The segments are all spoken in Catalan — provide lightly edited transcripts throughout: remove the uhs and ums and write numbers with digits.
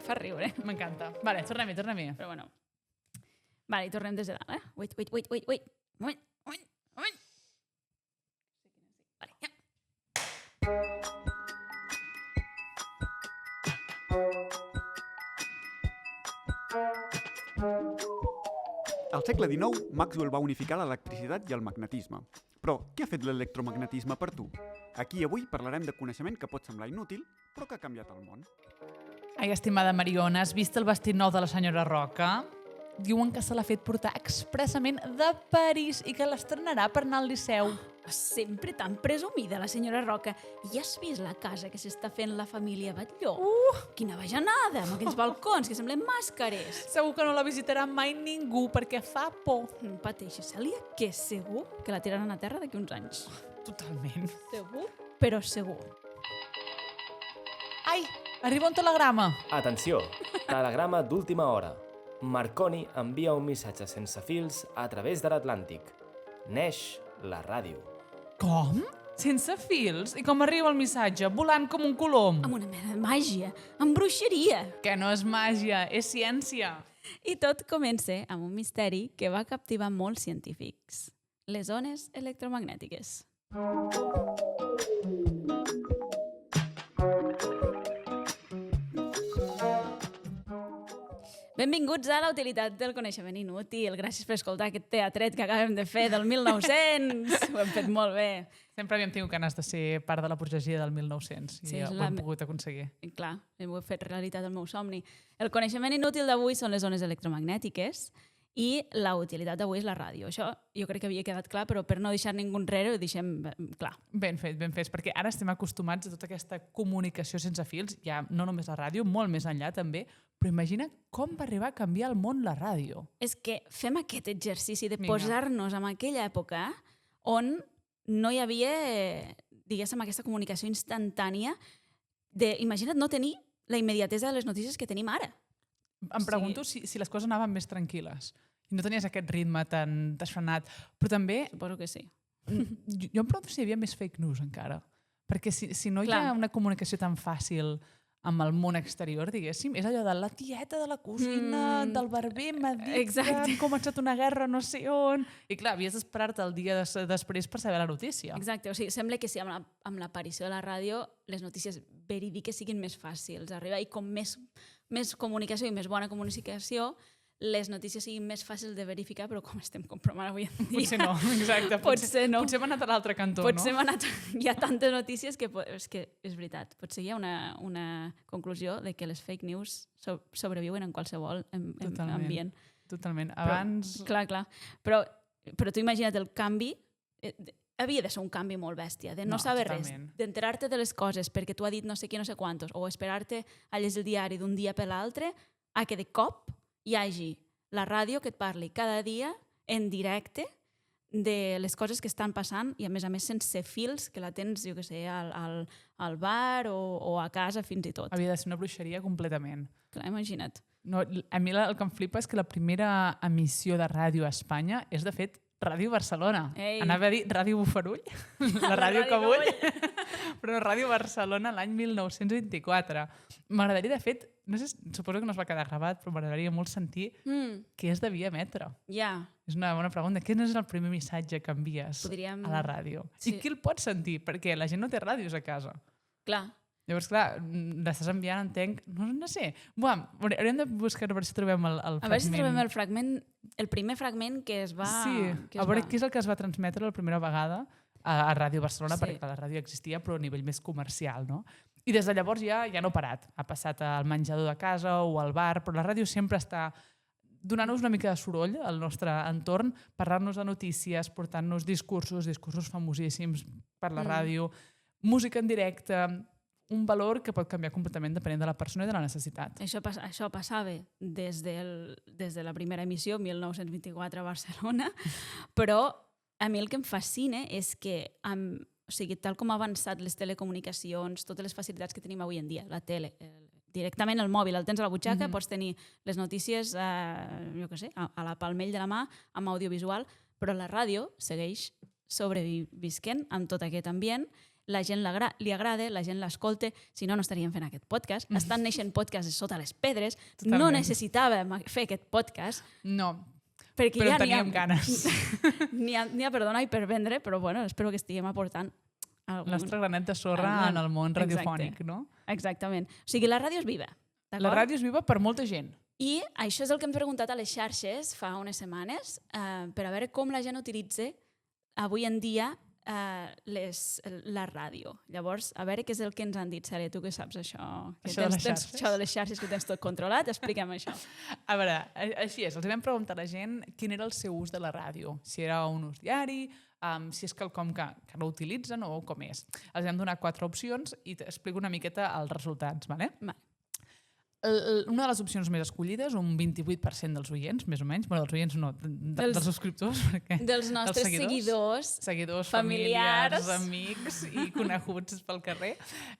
Fa riure. M'encanta. Vale, tornem-hi. Però bueno. Vale, i tornem des de dalt, Wait. Moment. Vale, ja. Al segle XIX, Maxwell va unificar l'electricitat i el magnetisme. Però què ha fet l'electromagnetisme per tu? Aquí avui parlarem de coneixement que pot semblar inútil, però que ha canviat el món. Ai, estimada Mariona, has vist el vestit nou de la senyora Roca? Diuen que se l'ha fet portar expressament de París i que l'estrenarà per anar al Liceu. Sempre tan presumida, la senyora Roca. I has vist la casa que s'està fent la família Batlló? Quina bajanada, amb aquells balcons que semblen màscares. Segur que no la visitarà mai ningú perquè fa por. No pateixis, Cèlia, que segur que la tiraran a terra d'aquí uns anys. Totalment. Segur, però segur. Ai, arriba un telegrama. Atenció, telegrama d'última hora. Marconi envia un missatge sense fils a través de l'Atlàntic. Neix la ràdio. Com? Sense fils? I com arriba el missatge? Volant com un colom. Amb una mena de màgia, amb bruixeria. Que no és màgia, és ciència. I tot comença amb un misteri que va captivar molts científics. Les ones electromagnètiques. Benvinguts a la utilitat del coneixement inútil. Gràcies per escoltar aquest teatret que acabem de fer del 1900. Ho hem fet molt bé. Sempre havíem tingut ganes de ser part de la burgesia del 1900 i Sí, ho hem pogut aconseguir. I clar, ho he fet realitat el meu somni. El coneixement inútil d'avui són les ones electromagnètiques i la utilitat d'avui és la ràdio. Això jo crec que havia quedat clar, però per no deixar ningú enrere ho deixem clar. Ben fet, perquè ara estem acostumats a tota aquesta comunicació sense fils, ja no només la ràdio, molt més enllà també, però imagina com va arribar a canviar el món la ràdio. És que fem aquest exercici de Vinga. posar-nos en aquella època on no hi havia, diguéssim, aquesta comunicació instantània imagina't no tenir la immediatesa de les notícies que tenim ara. Em pregunto si les coses anaven més tranquil·les i no tenies aquest ritme tan desfrenat, però també Suposo que sí. jo em pregunto si hi havia més fake news encara, perquè si no hi ha Clar. una comunicació tan fàcil amb el món exterior, diguéssim, és allò de la tieta de la cosina, del barber m'ha dit Exacte. que ha començat una guerra no sé on, i clar, havies d'esperar-te el dia després per saber la notícia. Exacte, o sigui, sembla que sí, amb l'aparició de la ràdio les notícies verídiques siguin més fàcils d'arribar i com més comunicació i més bona comunicació, les notícies siguin més fàcils de verificar, però com estem comprovant avui en dia... Potser no, exacte. Potser no. Potser hem anat a l'altre cantó, Potser no? hi ha tantes notícies que és veritat. Potser hi ha una conclusió de que les fake news sobreviuen en qualsevol ambient. Totalment. Però, Abans... Clar. Però tu imagina't el canvi... havia de ser un canvi molt bèstia, de no saber totalment. res, d'enterar-te de les coses perquè tu ha dit no sé qui, no sé quantos, o esperar-te a llegir el diari d'un dia per l'altre, a que de cop hi hagi la ràdio que et parli cada dia en directe de les coses que estan passant i a més sense fils, que la tens, jo què sé, al bar o a casa fins i tot. Havia de ser una bruixeria completament. Clar, imagina't. No, a mi el que em flipa és que la primera emissió de ràdio a Espanya és, de fet, Ràdio Barcelona. Ei. Anava a dir Ràdio Bufarull, la ràdio que vull, però Ràdio Barcelona l'any 1924. M'agradaria, de fet, no sé, suposo que no es va quedar gravat, però m'agradaria molt sentir què es devia emetre. Ja. És una bona pregunta. Quin és el primer missatge que envies Podríem- a la ràdio? Sí. I qui el pot sentir? Perquè la gent no té ràdios a casa. Clar. Llavors, clar, l'estàs enviant, entenc... No sé. Buah, hauríem de buscar a veure si trobem el fragment. A veure si trobem el fragment, el primer fragment que es va... Sí, a veure què és el que es va transmetre la primera vegada a Ràdio Barcelona, Sí. perquè la ràdio existia, però a nivell més comercial, no? I des de llavors ja no ha parat. Ha passat al menjador de casa o al bar, però la ràdio sempre està donant-nos una mica de soroll al nostre entorn, parlant-nos de notícies, portant-nos discursos famosíssims per la ràdio, música en directe, un valor que pot canviar completament depenent de la persona i de la necessitat. Això passava des de la primera emissió, 1924 a Barcelona, però a mi el que em fascina és que, o sigui, tal com ha avançat les telecomunicacions, totes les facilitats que tenim avui en dia, la tele, directament el mòbil, el tens a la butxaca, pots tenir les notícies, jo què sé, a la palmell de la mà, amb audiovisual, però la ràdio segueix sobrevisquent amb tot aquest ambient. la gent li agrada, la gent l'escolta, si no, no estaríem fent aquest podcast. Estan neixent podcasts sota les pedres, no Totalment. necessitàvem fer aquest podcast, No, perquè però ja teníem ganes. n'hi ha per donar i per vendre, però bueno, espero que estiguem aportant El nostre granet de sorra en el món radiofònic, no? Exactament. O sigui, la ràdio és viva. La d'acord? ràdio és viva per molta gent. I això és el que hem preguntat a les xarxes fa unes setmanes per a veure com la gent utilitza avui en dia la ràdio. Llavors, a veure què és el que ens han dit. Cèlia, tu què saps això? Això de les xarxes? Això de les xarxes que tens tot controlat, explica'm això. A veure, així és, els vam preguntar a la gent quin era el seu ús de la ràdio, si era un ús diari, si és quelcom que no utilitzen o com és. Els vam donar 4 opcions i t'explico una miqueta els resultats. Vale? Va. Una de les opcions més escollides, un 28% dels oients, més o menys, bueno, dels oients no, dels subscriptors, perquè Dels nostres seguidors, familiars, familiars, amics i coneguts pel carrer,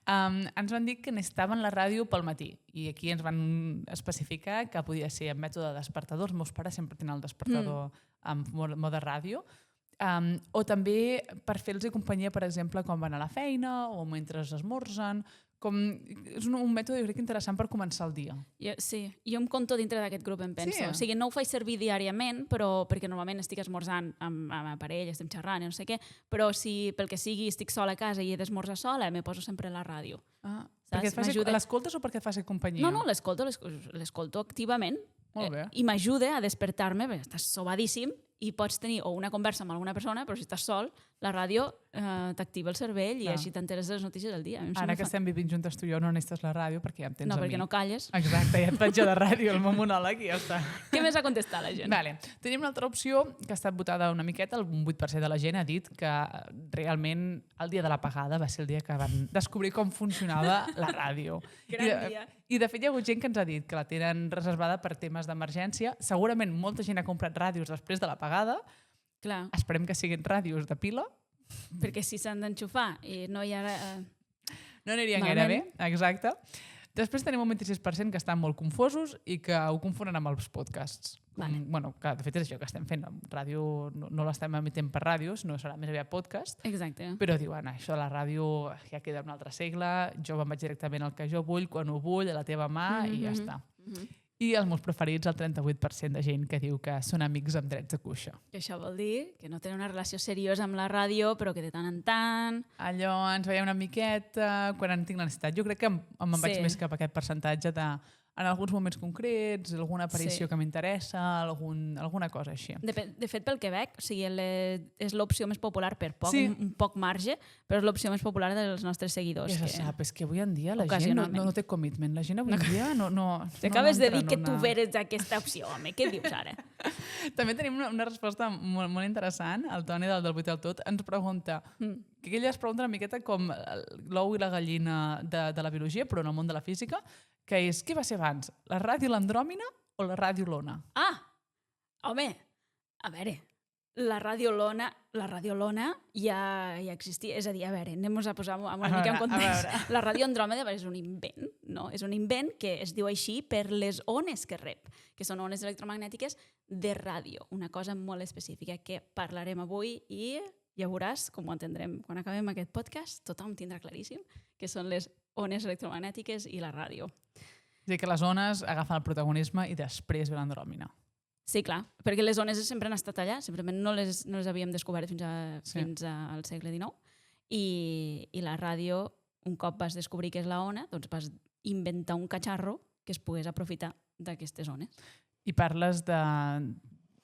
ens van dir que necessitaven la ràdio pel matí. I aquí ens van especificar que podia ser en mètode de despertador. Els meus pares sempre tenen el despertador en mode ràdio. O també per fer-los companyia, per exemple, quan van a la feina o mentre esmorzen. És un mètode, jo crec, interessant per començar el dia. Sí, jo em conto dintre d'aquest grup, em penso. Sí. O sigui, no ho faig servir diàriament, però perquè normalment estic esmorzant amb la parella, estem xerrant i no sé què, però si pel que sigui estic sola a casa i he d'esmorzar sola, me poso sempre la ràdio. Perquè l'escoltes o perquè et fa ser companyia? No, l'escolto activament. Molt bé. I m'ajuda a despertar-me, perquè estàs sobadíssim i pots tenir o una conversa amb alguna persona, però si estàs sol, la ràdio t'activa el cervell i així t'enteres de les notícies del dia. Ara que estem vivint juntes tu i jo no necessites la ràdio perquè ja em tens no, a mi. perquè no calles. Exacte, ja et faig jo de ràdio, el meu monòleg i ja està. Què més ha contestat la gent? Vale. Tenim una altra opció que ha estat votada una miqueta, un 8% de la gent ha dit que realment el dia de l'apagada va ser el dia que van descobrir com funcionava la ràdio. Gran dia. I de fet hi ha hagut gent que ens ha dit que la tenen reservada per temes d'emergència. Segurament molta gent ha comprat ràdios després de l'apagada. Clar, Esperem que siguin ràdios de pila. perquè si s'han d'enxufar i no hi ha... No anirien gaire bé, exacte. Després tenim un 26% que estan molt confosos i que ho confonen amb els podcasts. Vale. Bueno, que de fet és això que estem fent. Ràdio no l'estem emetent per ràdios, no serà més aviat podcast. Exacte. Però diuen, això de la ràdio ja queda un altre segle, jo me'n vaig directament al que jo vull, quan ho vull, a la teva mà, i ja està. I els meus preferits, el 38% de gent que diu que són amics amb drets de cuixa. Que això vol dir que no tenen una relació seriosa amb la ràdio, però que de tant en tant... Allò ens veiem una miqueta quan en tinc la necessitat. Jo crec que me'n vaig més cap a aquest percentatge de en alguns moments concrets, alguna aparició que m'interessa, alguna cosa així. De fet, pel que veig, o sigui, és l'opció més popular per poc, un poc marge, però és l'opció més popular dels nostres seguidors. Ja se sap, és que avui en dia la gent no té commitment. La gent avui en dia no... T'acabes de dir que tu veres aquesta opció, home. Què dius ara? També tenim una resposta molt interessant. El Toni del 8 al tot ens pregunta... que ella es pregunta una miqueta com l'ou i la gallina de la biologia, però en el món de la física, que és, què va ser abans, la ràdio l'andròmina o la ràdio l'ona? Home, a veure, la radiolona ja existia. És a dir, a veure, anem-nos a posar una mica en context. La ràdio Andròmeda és un invent, no? És un invent que es diu així per les ones que rep, que són ones electromagnètiques de ràdio, una cosa molt específica que parlarem avui i ja veuràs, com ho entendrem quan acabem aquest podcast, tothom tindrà claríssim que són les ones electromagnètiques i la ràdio. És a dir, que les ones agafen el protagonisme i després ve l'andròmina. Sí, clar, perquè les ones sempre han estat allà, simplement no les havíem descobert fins al segle XIX. I la ràdio, un cop vas descobrir què és la ona, doncs vas inventar un catxarro que es pogués aprofitar d'aquestes ones. I parles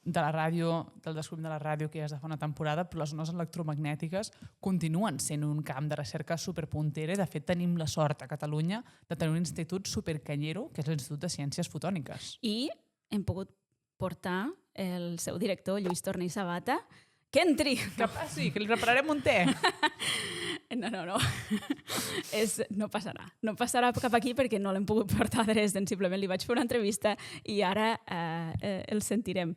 de la ràdio, del descobriment de la ràdio que ja és de fa una temporada, però les ones electromagnètiques continuen sent un camp de recerca superpuntera i de fet tenim la sort a Catalunya de tenir un institut supercanyero que és l'Institut de Ciències Fotòniques. I hem pogut portar el seu director, Lluís Torné i Sabata, que entri. Que passi, que li prepararem un te. No. No passarà. No passarà cap aquí perquè no l'hem pogut portar a Dresden. Simplement li vaig fer una entrevista i ara el sentirem.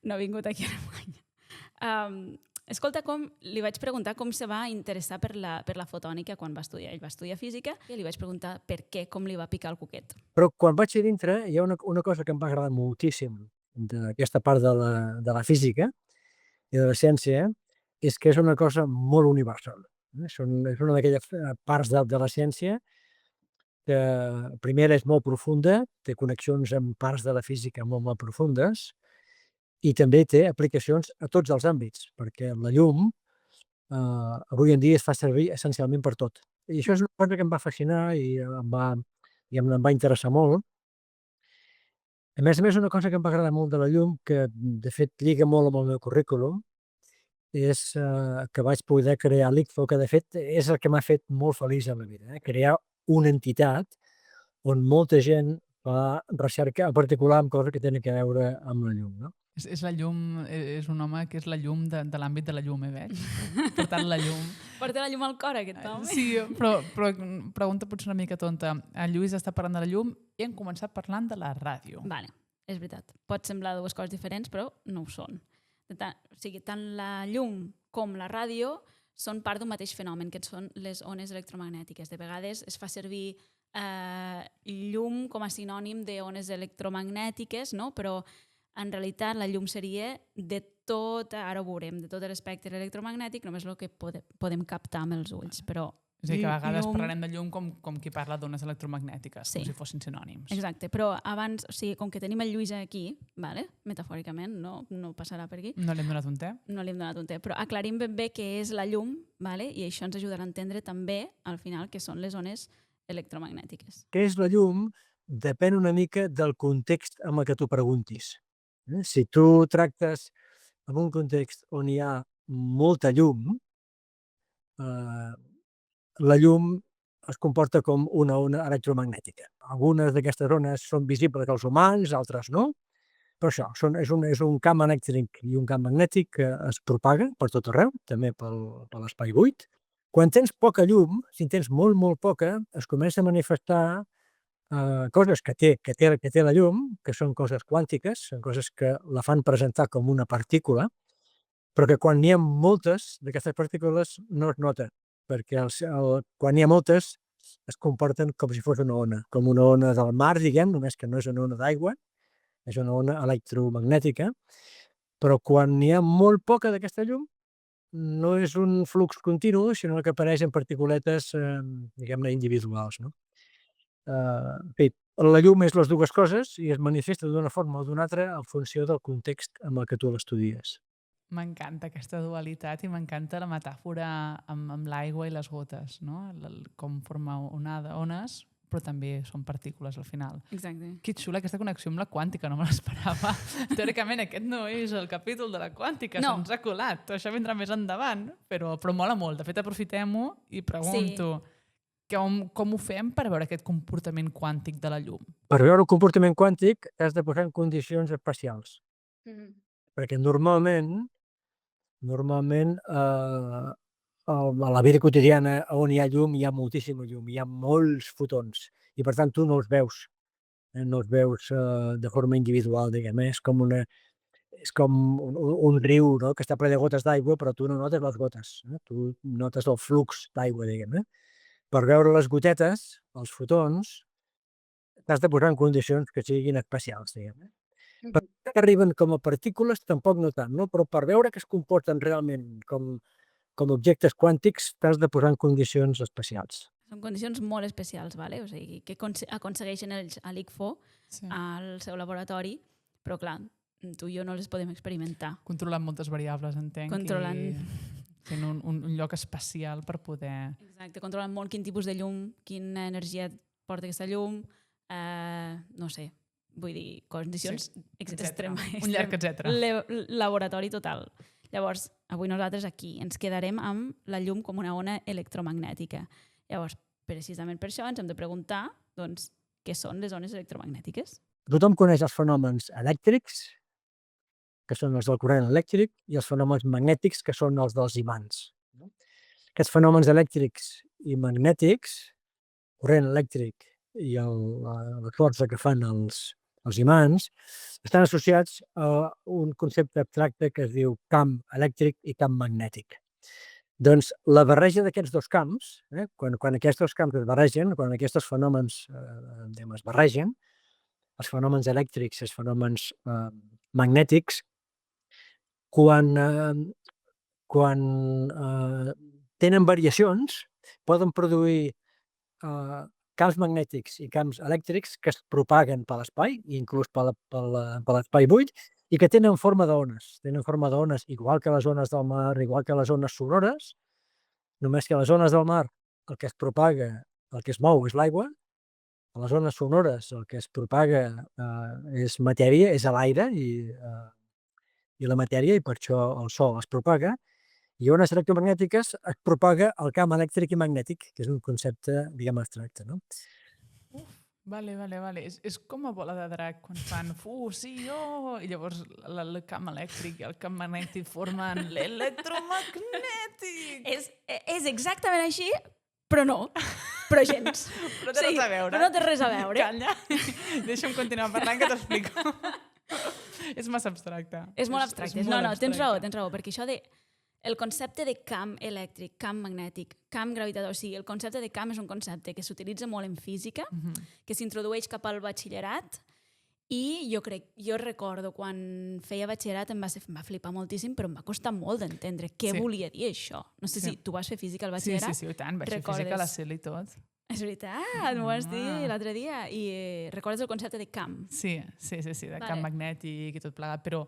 No ha vingut aquí a Alemanya. Escolta, li vaig preguntar com se va interessar per la fotònica quan va estudiar. Ell va estudiar física i li vaig preguntar per què, com li va picar el coquet. Però quan vaig a dintre hi ha una cosa que em va agradar moltíssim d'aquesta part de la física i de la ciència, és que és una cosa molt universal. És una d'aquelles parts de la ciència que, primera, és molt profunda, té connexions amb parts de la física molt, molt profundes, i també té aplicacions a tots els àmbits, perquè la llum avui en dia es fa servir essencialment per tot. I això és una cosa que em va fascinar i em va interessar molt. A més, una cosa que em va agradar molt de la llum, que de fet lliga molt amb el meu currículum, és que vaig poder crear l'ICFO, que de fet és el que m'ha fet molt feliç a la vida, crear una entitat on molta gent fa recerca, en particular amb coses que tenen a veure amb la llum. No? És la llum, és un home que és la llum de l'àmbit de la llum, veig? Per tant, la llum... Porta la llum al cor, aquest home. Sí, però pregunta potser una mica tonta. En Lluís està parlant de la llum i hem començat parlant de la ràdio. Vale, és veritat. Pot semblar dues coses diferents, però no ho són. Tant la llum com la ràdio són part d'un mateix fenomen, que són les ones electromagnètiques. De vegades es fa servir llum com a sinònim d'ones electromagnètiques, no? Però en realitat la llum seria de tot, ara ho veurem, de tot l'espectre electromagnètic, només el que podem captar amb els ulls. Però és a dir, que a vegades parlarem de llum com qui parla d'ones electromagnètiques, com si fossin sinònims. Exacte, però abans, o sigui, com que tenim el Lluís aquí, vale? Metafòricament, no passarà per aquí. No li hem donat un té? No li hem donat un té, però aclarim ben bé què és la llum, vale? I això ens ajudarà a entendre també, al final, què són les ones electromagnètiques. Què és la llum depèn una mica del context amb el que tu preguntis. Si tu tractes en un context on hi ha molta llum, la llum es comporta com una ona electromagnètica. Algunes d'aquestes ones són visibles als humans, altres no, però això és un camp elèctric i un camp magnètic que es propaga per tot arreu, també per l'espai buit. Quan tens poca llum, si en tens molt, molt poca, es comença a manifestar coses que té la llum, que són coses quàntiques, són coses que la fan presentar com una partícula, però que quan n'hi ha moltes d'aquestes partícules no es nota, perquè quan n'hi ha moltes es comporten com si fos una ona, com una ona del mar, diguem, només que no és una ona d'aigua, és una ona electromagnètica, però quan n'hi ha molt poca d'aquesta llum, no és un flux continu, sinó que apareixen particuletes, diguem-ne, individuals. No? En fi, la llum és les dues coses i es manifesta d'una forma o d'una altra en funció del context amb el que tu l'estudies. M'encanta aquesta dualitat i m'encanta la metàfora amb l'aigua i les gotes, no? Com formar ones, però també són partícules al final. Exacte. Que xula aquesta connexió amb la quàntica, no me l'esperava. Teòricament aquest no és el capítol de la quàntica, se'ns ha colat. Això vindrà més endavant, però mola molt. De fet, aprofitem-ho i pregunto com ho fem per veure aquest comportament quàntic de la llum? Per veure el comportament quàntic has de posar en condicions especials. Perquè normalment a la vida quotidiana on hi ha llum, hi ha moltíssima llum, hi ha molts fotons i per tant tu no els veus, no els veus de forma individual, diguem, és com un riu, no? Que està ple de gotes d'aigua, però tu no notes les gotes, tu notes el flux d'aigua, diguem. Per veure les gotetes, els fotons, t'has de posar en condicions que siguin especials, diguem. Per que arriben com a partícules, tampoc no tant, no? Però per veure que es comporten realment com objectes quàntics, t'has de posar en condicions especials. Són condicions molt especials, vale? O sigui, que aconsegueixen ells a l'ICFO, al seu laboratori, però clar, tu i jo no les podem experimentar. Controlant moltes variables, entenc. Fent un lloc especial per poder... Exacte, controlant molt quin tipus de llum, quina energia porta aquesta llum, no sé, vull dir, condicions extremes. Un llarg etcètera. Laboratori total. Llavors, avui nosaltres aquí ens quedarem amb la llum com una ona electromagnètica. Llavors, precisament per això ens hem de preguntar, doncs, què són les ones electromagnètiques? Tothom coneix els fenòmens elèctrics, que són els del corrent elèctric, i els fenòmens magnètics, que són els dels imants. Aquests fenòmens elèctrics i magnètics, corrent elèctric i la força que fan els imants, estan associats a un concepte abstracte que es diu camp elèctric i camp magnètic. Doncs la barreja d'aquests dos camps, quan aquests dos camps es barregen, quan aquests fenòmens es barregen, els fenòmens elèctrics i els fenòmens magnètics, quan tenen variacions, poden produir camps magnètics i camps elèctrics que es propaguen per l'espai, inclús per l'espai buit, i que tenen forma d'ones. Tenen forma d'ones igual que les ones del mar, igual que les ones sonores, només que a les ones del mar el que es propaga, el que es mou és l'aigua, a les ones sonores el que es propaga és matèria, és l'aire i la matèria, i per això el so es propaga, i ones electromagnètiques es propaga el camp elèctric i magnètic, que és un concepte, diguem, abstracte, no? Vale. És com a bola de drac, quan fan fusió, i llavors el camp elèctric i el camp magnètic formen l'electromagnètic. És exactament així, però no. Però gens. Però té res a veure. Però no té res a veure. Calla. Deixa'm continuar parlant que t'explico. És massa abstracte. És molt abstracte. No, tens raó, perquè això de... El concepte de camp elèctric, camp magnètic, camp gravitatori, o sigui, el concepte de camp és un concepte que s'utilitza molt en física, que s'introdueix cap al batxillerat, i jo recordo quan feia batxillerat em va flipar moltíssim, però em va costar molt d'entendre què volia dir això. No sé si tu vas fer física al batxillerat. Sí, i tant, vaig fer física a la CEL i tot. És veritat, m'ho vas dir l'altre dia. I recordes el concepte de camp? Sí, de camp magnètic i tot plegat, però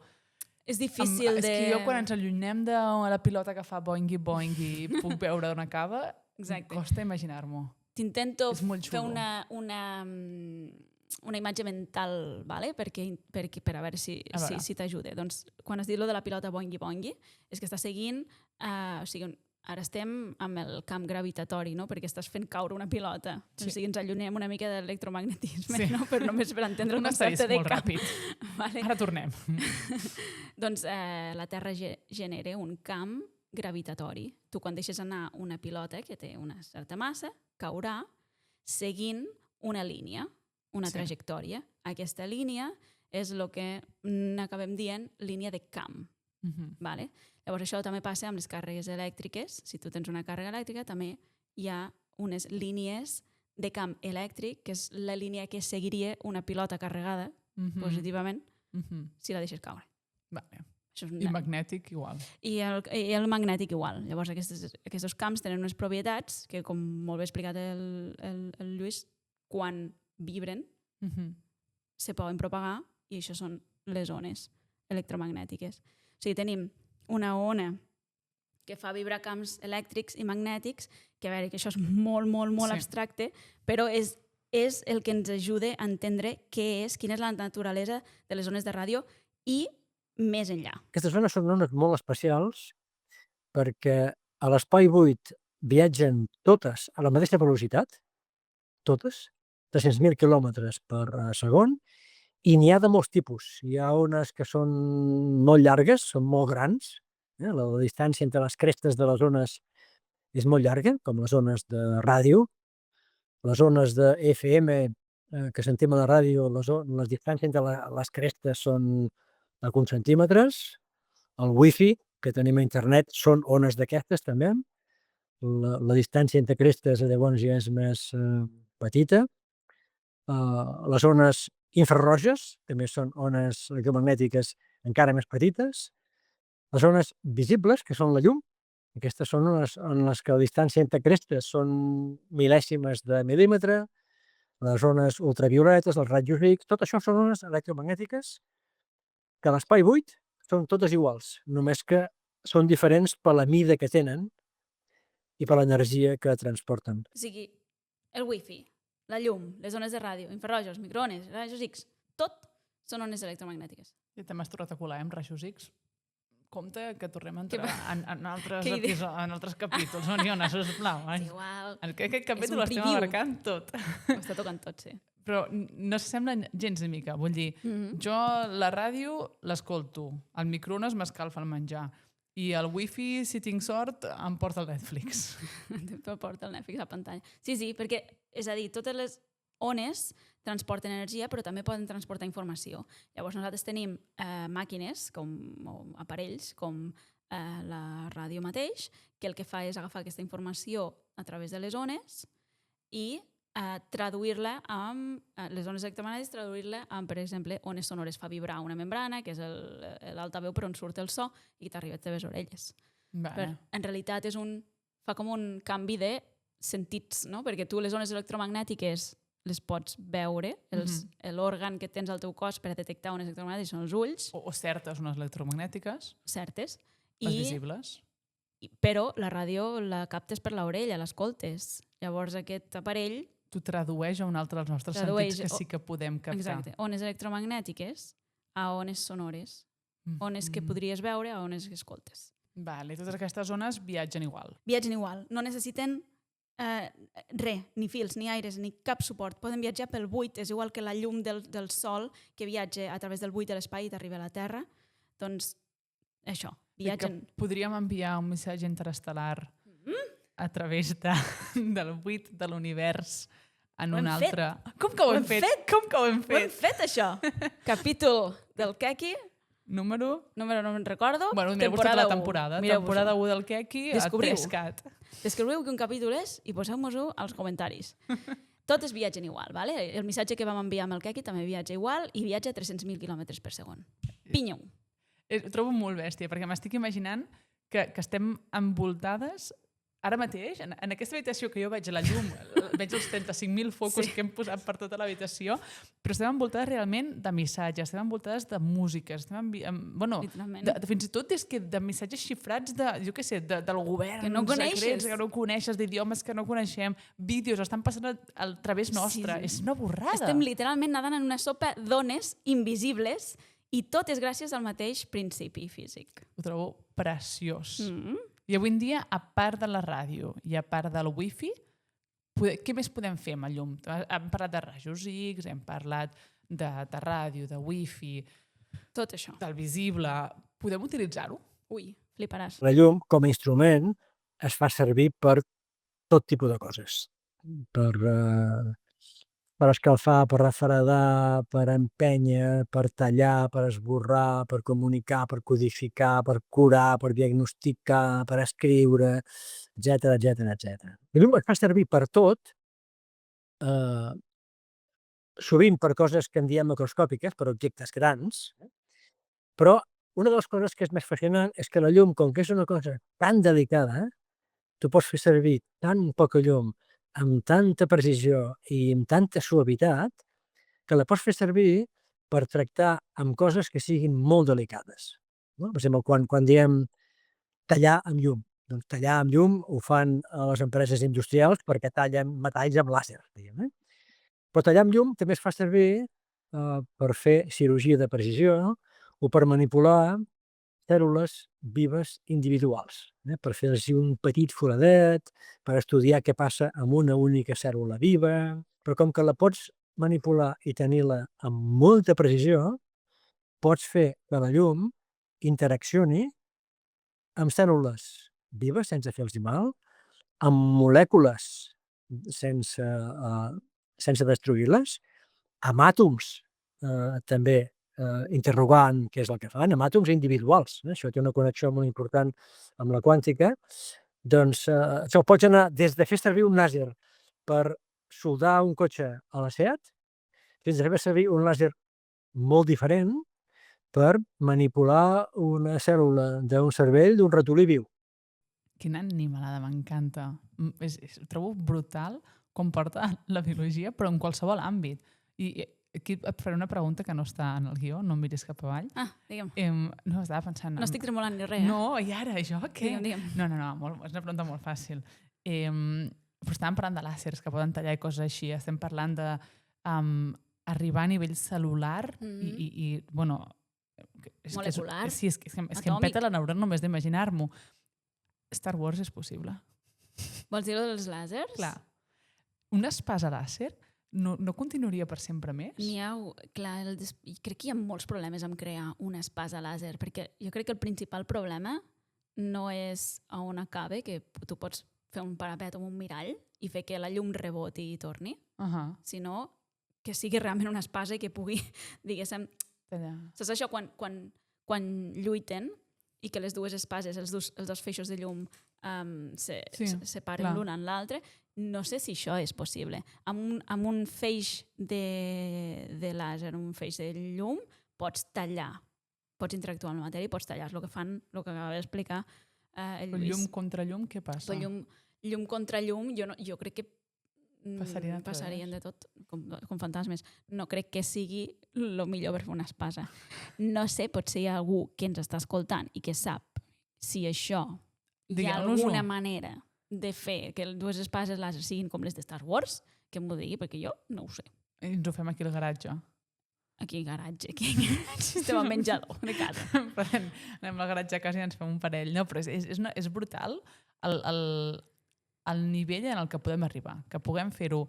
és difícil És que jo quan ens allunyem de la pilota que fa boingui i puc veure on acaba, costa imaginar-m'ho. T'intento fer una imatge mental, vale? Per a veure si t'ajuda. Doncs quan has dit lo de la pilota boingui, és que estàs seguint... O sigui, ara estem amb el camp gravitatori, no? Perquè estàs fent caure una pilota. O sigui, ens allunyem una mica de l'electromagnetisme, no? Però només per entendre el concepte de camp. Molt ràpid. Vale. Ara tornem. Doncs la Terra genera un camp gravitatori. Tu quan deixes anar una pilota que té una certa massa, caurà seguint una línia, una trajectòria. Aquesta línia és el que n'acabem dient línia de camp. Vale? Llavors això també passa amb les càrregues elèctriques. Si tu tens una càrrega elèctrica també hi ha unes línies de camp elèctric, que és la línia que seguiria una pilota carregada positivament si la deixes caure. Vale. I magnètic igual. I el magnètic igual. Llavors aquests camps tenen unes propietats que, com molt bé explicat el Lluís, quan vibren se poden propagar, i això són les ones electromagnètiques. O sigui, tenim una ona que fa vibrar camps elèctrics i magnètics, que a veure, que això és molt abstracte, però és el que ens ajuda a entendre quina és la naturalesa de les ones de ràdio i més enllà. Aquestes ones són ones molt especials perquè a l'espai buit viatgen totes a la mateixa velocitat, totes, 300.000 quilòmetres per segon, i n'hi ha de molts tipus. Hi ha ones que són molt llargues, són molt grans. La distància entre les crestes de les ones és molt llarga, com les ones de ràdio. Les ones de FM que sentim a la ràdio, les distàncies entre les crestes són alguns centímetres. El wifi que tenim a internet són ones d'aquestes també. La distància entre crestes llavors ja és més petita. Les ones infrarroges també són ones electromagnètiques encara més petites. Les ones visibles, que són la llum, aquestes són ones en les que la distància entre crestes són mil·lèsimes de mil·límetre. Les ones ultravioletes, els rajos X, tot això són ones electromagnètiques que a l'espai buit són totes iguals, només que són diferents per la mida que tenen i per l'energia que transporten. O sigui, el wifi, la llum, les ones de ràdio, infrarrojos, microones, rajos X, tot són ones electromagnètiques. I te m'has tornat a colar amb rajos X. Compte que tornem a entrar en altres capítols. No, Niona, sisplau. Igual. Aquest capítol l'estem abarcant tot. Ho està tocant tot, sí. Però no s'assemblen gens de mica. Vull dir, jo la ràdio l'escolto, el microones m'escalfa el menjar, i el wifi, si tinc sort, em porta el Netflix. Em porta el Netflix a la pantalla. Sí, perquè, és a dir, totes les ones transporten energia, però també poden transportar informació. Llavors nosaltres tenim màquines o aparells com la ràdio mateix, que el que fa és agafar aquesta informació a través de les ones i traduir-la amb les ones electromagnètiques, traduir-la amb, per exemple, ones sonores. Fa vibrar una membrana, que és l'altaveu per on surt el so, i t'arriba a les teves orelles. En realitat és un fa com un canvi de sentits, no? Perquè tu les ones electromagnètiques les pots veure, l'òrgan que tens al teu cos per a detectar ones electromagnètiques són els ulls, O certes ones electromagnètiques, certes, les visibles. però la ràdio la captes per l'orella, l'escoltes. Llavors aquest aparell Tu tradueix a un altre dels nostres Tradueix, sentits que sí que podem captar. exacte, ones electromagnètiques a ones sonores. Ones que Mhm. podries veure a ones que escoltes. Vale, totes aquestes zones viatgen igual. Viatgen igual, no necessiten res, ni fils, ni aires, ni cap suport. Poden viatjar pel buit, és igual que la llum del sol que viatja a través del buit de l'espai i t'arriba a la Terra. Doncs això, viatgen... Que podríem enviar un missatge interestel·lar a través del buit de l'univers en Ho hem un fet. altre... Com que ho hem fet? Com que ho hem Ho hem fet? fet, això! Capítol del Keki, Número... número no me'n recordo, Bueno, mireu-vos tota la temporada. Temporada 1 del Keki, a Descobriu. Trescat. Descriviu quin capítol és i poseu-nos-ho als comentaris. Totes viatgen igual, ¿vale? El missatge que vam enviar amb el Keki també viatja igual i viatja a 300.000 km per segon. Pinyeu. Ho trobo molt bèstia, perquè m'estic imaginant que estem envoltades ara mateix, en aquesta habitació que jo veig la llum, veig els 35.000 focus que hem posat per tota l'habitació, però estem envoltades realment de missatges, estem envoltades de músiques, Literalment. fins i tot és que de missatges xifrats jo què sé, del govern, Que no coneixes. secrets que no coneixes, d'idiomes que no coneixem, vídeos, estan passant al través nostre. Sí. És una borrada. Estem literalment nadant en una sopa d'ones invisibles i tot és gràcies al mateix principi físic. Ho trobo preciós. Mm. I avui en dia, a part de la ràdio i a part del wifi, què més podem fer amb el llum? Hem parlat de rajos X, hem parlat de ràdio, de wifi, Tot això. del visible. Podem utilitzar-ho? Ui, fliparàs. La llum, com a instrument, es fa servir per tot tipus de coses. Per escalfar, per refredar, per empènyer, per tallar, per esborrar, per comunicar, per codificar, per curar, per diagnosticar, per escriure, etc etc. La llum es fa servir per tot, sovint per coses que en diem macroscòpiques, per objectes grans, però una de les coses que és més fascinant és que la llum, com que és una cosa tan delicada, tu pots fer servir tan poca llum, amb tanta precisió i amb tanta suavitat, que la pots fer servir per tractar amb coses que siguin molt delicades. No? Per exemple, quan diem tallar amb llum, doncs tallar amb llum ho fan a les empreses industrials perquè tallen metalls amb làser, diguem. Però tallar amb llum també es fa servir per fer cirurgia de precisió o per manipular cèl·lules vives individuals, per fer així un petit foradet, per estudiar què passa amb una única cèl·lula viva, però com que la pots manipular i tenir-la amb molta precisió, pots fer que la llum interaccioni amb cèl·lules vives sense fer-los mal, amb molècules sense destruir-les, amb àtoms també interrogant què és el que fan, amb àtoms individuals. Això té una connexió molt important amb la quàntica. Doncs això pots anar des de fer servir un làser per soldar un cotxe a la SEAT fins a fer servir un làser molt diferent per manipular una cèl·lula d'un cervell d'un ratolí viu. Quina animalada, m'encanta. Ho trobo brutal com porta la biologia, però en qualsevol àmbit. I aquí et faré una pregunta que no està en el guió, no em miris cap avall. Ah, digue'm. No, estava pensant... No estic tremolant ni res, No, i ara, això què? Digue'm. No, és una pregunta molt fàcil. Però estàvem parlant de làsers que poden tallar i coses així. Estem parlant de arribar a nivell cel·lular i bueno... Molecular, Sí, és que em atòmic. peta la neurona només d'imaginar-m'ho. Star Wars és possible. Vols dir-ho dels làsers? Clar. Una espasa làser no continuaria per sempre més? N'hi ha, clar, crec que hi ha molts problemes amb crear una espasa làser, perquè jo crec que el principal problema no és a on acaba, que tu pots fer un parapet o un mirall i fer que la llum reboti i torni, sinó que sigui realment una espasa i que pugui, diguéssim... Saps això? Quan lluiten i que les dues espases, els dos feixos de llum separen l'una en l'altre, no sé si això és possible. Amb un feix de làser, un feix de llum, pots tallar, pots interactuar amb la matèria i pots tallar. És el que fan, el que acaba d'explicar el Però Lluís. llum contra llum, què passa? Però llum contra llum, jo crec que Passarien de tot, com fantasmes. No crec que sigui el millor per fer una espasa. No sé, potser hi ha algú que ens està escoltant i que sap si això hi ha Digueu-nos-ho. alguna manera de fer que les dues espases làser siguin com les de Star Wars, que m'ho digui, perquè jo no ho sé. I ens ho fem aquí al garatge. Aquí garatge, estem al menjador de casa. Anem al garatge a casa i ens fem un parell. No, però és brutal el nivell en el que podem arribar. Que puguem fer-ho,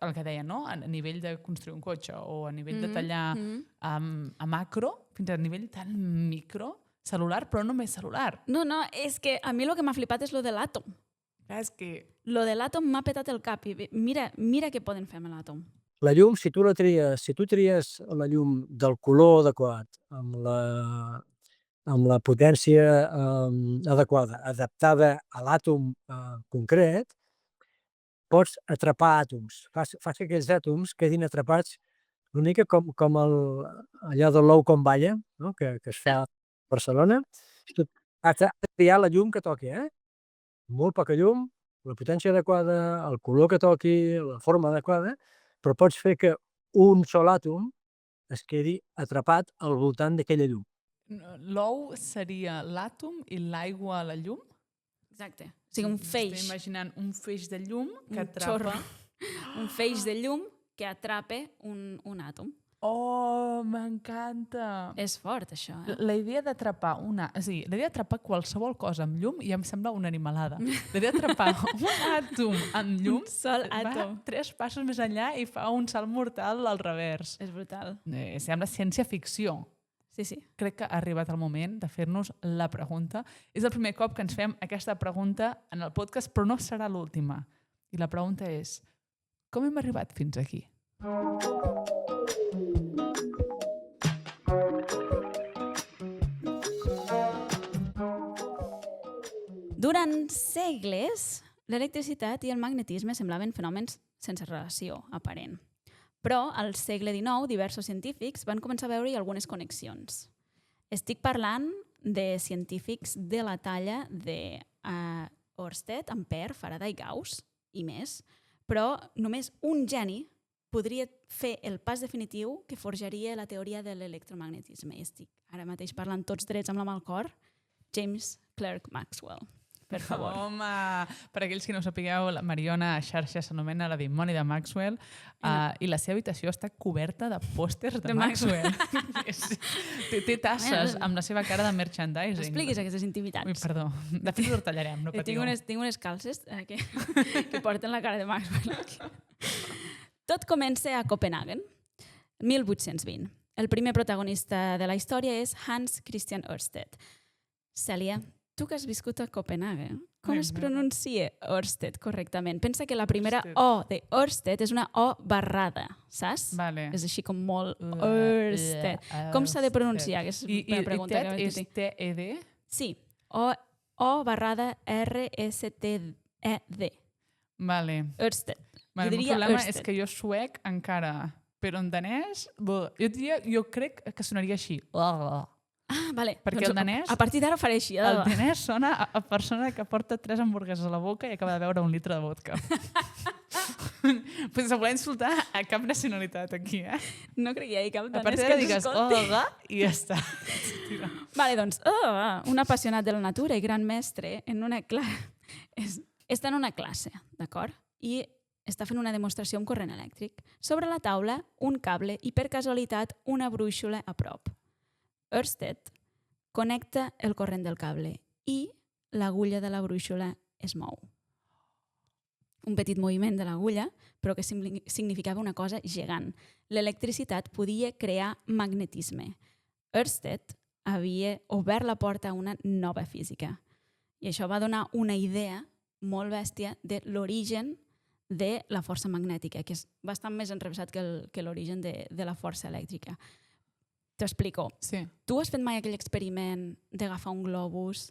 el que deia, no? A nivell de construir un cotxe o a nivell de tallar a macro, fins a nivell tan micro, celular, però no només celular. No, és que a mi el que m'ha flipat és lo de l'àtom. És que... Lo de l'àtom m'ha petat el cap. I mira què poden fer amb l'àtom. La llum, si tu tries la llum del color adequat, amb la potència adequada, adaptada a l'àtom concret, pots atrapar àtoms. Fas que aquells àtoms quedin atrapats una mica com allò de l'ou com balla, no? que es fa a Barcelona. Has de triar la llum que toqui, molt poca llum, la potència adequada, el color que toqui, la forma adequada, però pots fer que un sol àtom es quedi atrapat al voltant d'aquella llum. L'ou seria l'àtom i l'aigua a la llum? Exacte. O sigui, un feix. Estic imaginant un feix de llum que atrapa... Xorro. Un feix de llum que atrapa un àtom. Oh, m'encanta! És fort, això. La idea d'atrapar la idea d'atrapar qualsevol cosa amb llum ja em sembla una animalada. La idea d'atrapar un àtom amb llum Un sol va àtom. 3 passos més enllà i fa un salt mortal al revers. És brutal. Sembla ciència-ficció. Sí. Crec que ha arribat el moment de fer-nos la pregunta. És el primer cop que ens fem aquesta pregunta en el podcast, però no serà l'última. I la pregunta és, com hem arribat fins aquí? Durant segles, l'electricitat i el magnetisme semblaven fenòmens sense relació aparent. Però al segle XIX, diversos científics van començar a veure-hi algunes connexions. Estic parlant de científics de la talla de Ørsted, Ampère, Faraday, Gauss i més, però només un geni podria fer el pas definitiu que forjaria la teoria de l'electromagnetisme. Estic ara mateix parlant tots drets amb la mà al cor. James Clerk Maxwell. Per favor. Home, per aquells que no ho sapigueu, la Mariona a xarxa s'anomena la dimoni de Maxwell i la seva habitació està coberta de pòsters de Maxwell. Té tasses amb la seva cara de merchandising. Expliquis aquestes intimitats. Ui, perdó. De fet, ho tallarem, no patiu. Tinc unes calces que porten la cara de Maxwell. Tot comença a Copenhagen, 1820. El primer protagonista de la història és Hans Christian Ørsted. Cèlia, tu que has viscut a Copenhagen, com es pronuncia Ørsted correctament? Pensa que la primera O de Ørsted és una O barrada, saps? Vale. És així com molt Ørsted. Com s'ha de pronunciar? I TED és T-E-D? Sí, O barrada R-S-T-E-D. Vale. Ørsted. El meu problema és que jo suec encara, però en danès, jo crec que sonaria així. Ah, vale. Perquè doncs el danès... A partir d'ara faré així. El danès sona a persona que porta 3 hamburgueses a la boca i acaba de beure 1 litre de vodka. Pues se voler insultar a cap nacionalitat aquí, No crec que hi hagi cap A danès partir que d'ara ens digues escolti. i ja està. Vale, doncs, un apassionat de la natura i gran mestre en una està en una classe, d'acord? I està fent una demostració amb corrent elèctric. Sobre la taula, un cable i, per casualitat, una brúixola a prop. Ørsted connecta el corrent del cable i l'agulla de la brúixola es mou. Un petit moviment de l'agulla, però que significava una cosa gegant. L'electricitat podia crear magnetisme. Ørsted havia obert la porta a una nova física. I això va donar una idea molt bèstia de l'origen de la força magnètica, que és bastant més enrevessat que l'origen de la força elèctrica. T'explico. Sí. Tu has fet mai aquell experiment d'agafar un globus,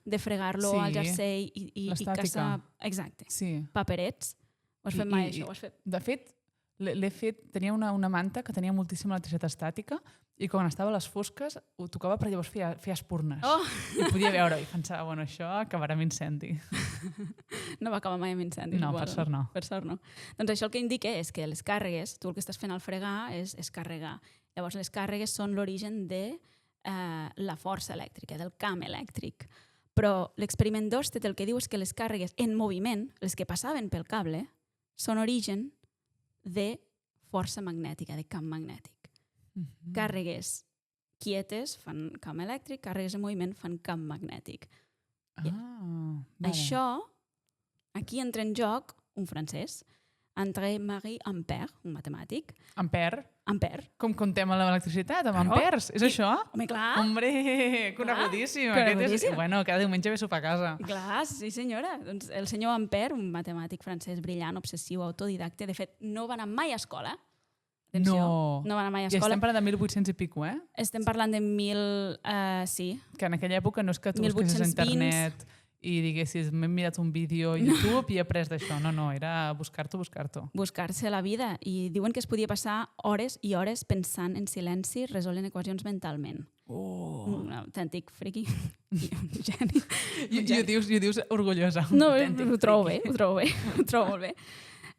de fregar-lo al jersei i caçar... Exacte. Sí. Paperets? Ho has fet mai, això? Ho has fet? De fet, l'he fet... Tenia una manta que tenia moltíssima electricitat estàtica i quan estava a les fosques ho tocava però llavors feia espurnes. Oh! I podia veure i pensava, bueno, això acabarà amb incendi. No va acabar mai amb incendis. No, per sort no. Per sort no. Doncs això el que indica és que les càrregues, tu el que estàs fent al fregar és carregar. Llavors les càrregues són l'origen de la força elèctrica, del camp elèctric. Però l'experiment d'Ørsted el que diu és que les càrregues en moviment, les que passaven pel cable, són origen de força magnètica, de camp magnètic. Càrregues quietes fan camp elèctric, càrregues en moviment fan camp magnètic. Vale. Això, aquí entra en joc un francès, André-Marie Ampère, un matemàtic. Ampère? Ampère. Com contem a l'electricitat, amb Claro. ampers? És això? Home, clar. Hombre, conegudíssim. conegudíssim. Bueno, cada diumenge ve a sopar a casa. Clar, sí senyora. Doncs el senyor Ampère, un matemàtic francès brillant, obsessiu, autodidacte, de fet, no va anar mai a escola. Atenció, no va anar mai a I escola. estem parlant de 1800 i pico, eh? Estem parlant de 1000... sí. Que en aquella època no és que tu busquessis a 1820. internet i diguessis, m'he mirat un vídeo a YouTube i he après d'això. No, era buscar-t'ho. Buscar-se la vida. I diuen que es podia passar hores i hores pensant en silenci, resolent equacions mentalment. Un autèntic friqui. I un geni. I ho dius orgullosa. No, Autèntic ho trobo bé, friqui. ho trobo bé, ho trobo molt bé.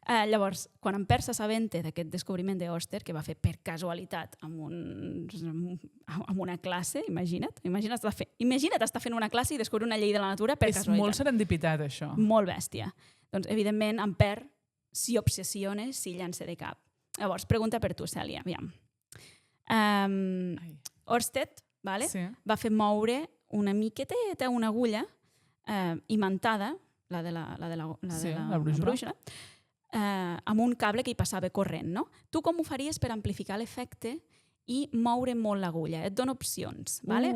Llavors, quan Ampère s'assabenta d'aquest descobriment d'Ørsted, que va fer per casualitat amb una classe, imagina't estar fent una classe i descobrir una llei de la natura per És casualitat. molt serendipitat, això. Molt bèstia. Doncs, evidentment, Ampère s'hi obsessiona, s'hi llança de cap. Llavors, pregunta per tu, Cèlia, aviam. Ørsted, vale? Sí. Va fer moure una miqueteta, una agulla imantada, la de la brúixola, amb un cable que hi passava corrent. No? Tu com ho faries per amplificar l'efecte i moure molt l'agulla? Et dono opcions. Vale?